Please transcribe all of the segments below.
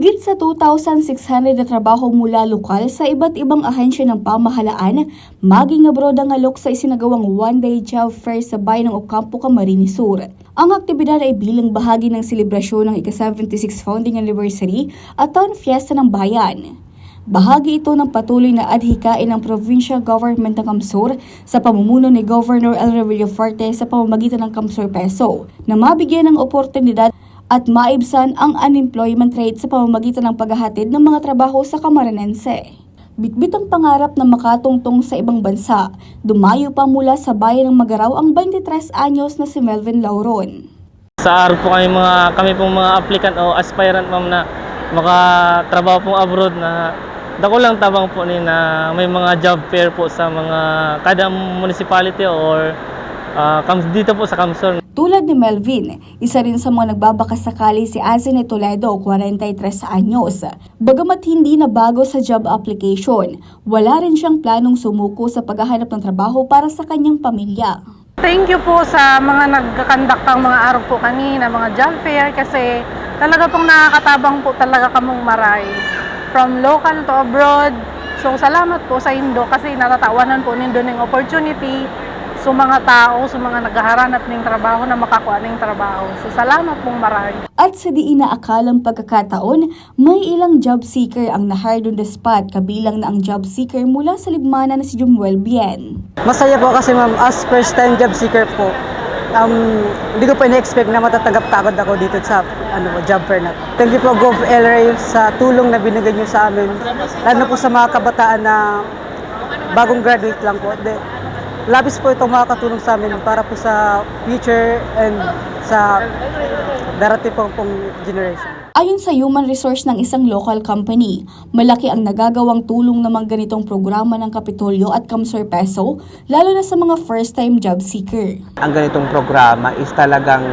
Higit sa 2,600 na trabaho mula lokal sa iba't ibang ahensya ng pamahalaan, maging abroad ang alok sa isinagawang one-day job fair sa bayan ng Ocampo, Camarines Sur. Ang aktibidad ay bilang bahagi ng selebrasyon ng ika-76 founding anniversary at Town Fiesta ng Bayan. Bahagi ito ng patuloy na adhikain ng provincial government ng Camsur sa pamumuno ni Governor Elray Villafuerte sa pamamagitan ng Camsur Peso na mabigyan ng oportunidad at maibsan ang unemployment rate sa pamamagitan ng paghahatid ng mga trabaho sa Camarinense. Bitbit ang pangarap na makatungtong sa ibang bansa, dumayo pa mula sa bayan ng Magaraw ang 23 anyos na si Melvin Lauron. Sa araw po kami pong mga applicant o aspirant ma'am na makatrabaho pong abroad na dako lang tabang po ni na may mga job fair po sa mga kada municipality or dito po sa Camsur. Tulad ni Melvin, isa rin sa mga nagbabakasakali si Azine Toledo, 43 anyos. Bagamat hindi na bago sa job application, wala rin siyang planong sumuko sa paghahanap ng trabaho para sa kanyang pamilya. Thank you po sa mga nagkakandaktang mga araw po kanina, mga job fair, kasi talaga pong nakakatabang po talaga kamong maray. From local to abroad. So salamat po sa Indo kasi natatawanan po nindo ng opportunity sa mga tao, sa mga naghahanap ng trabaho na makakuha ng trabaho. So salamat pong marami. At sa di inaakalang pagkakataon, may ilang job seeker ang na-hire on the spot, kabilang na ang job seeker mula sa Libmana na si Jumuel Bien. Masaya po kasi ma'am, as first time job seeker po, hindi ko pa ina-expect na matatanggap kaagad ako dito sa job fair na. Thank you po Gov Elray sa tulong na binigay niyo sa amin. Lalo po sa mga kabataan na bagong graduate lang po. Labis po itong makakatulong sa amin para po sa future and sa darating pong generation. Ayon sa human resource ng isang local company, malaki ang nagagawang tulong ng mga ganitong programa ng Kapitolyo at Camsur Peso, lalo na sa mga first-time job seeker. Ang ganitong programa is talagang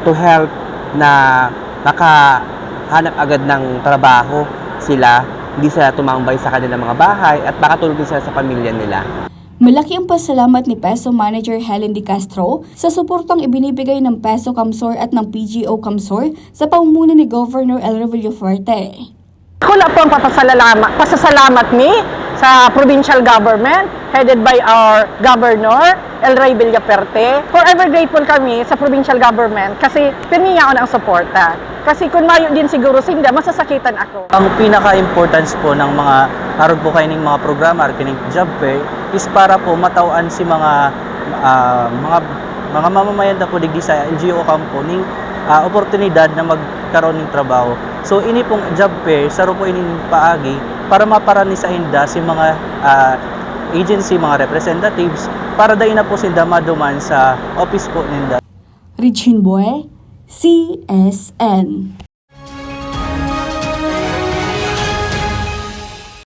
to help na nakahanap agad ng trabaho sila, hindi sila tumambay sa kanilang mga bahay at makatulong din sila sa pamilya nila. Malaki ang pasalamat ni Peso Manager Helen De Castro sa suportang ibinibigay ng Peso Camsur at ng PGO Camsur sa pamumuno ni Governor Elray Villafuerte. Wala po ang pasasalamat ni sa provincial government headed by our Governor Elray Villafuerte. Forever grateful kami sa provincial government kasi pinigyan ako ng suporta. Kasi kung mayo din siguro sinda, masasakitan ako. Ang pinaka-importance po ng mga aron po kayo ng mga programa, kining job fair, is para po matawaan si mga mamamayan na po digdi sa NGO Ocampo ning oportunidad na magkaroon ng trabaho. So ini pong job fair, saro po ining paagi para maparani sa inda si mga agency, mga representatives, para dayon na po sinda maduman sa office po ninda. Regine Boy, CSN.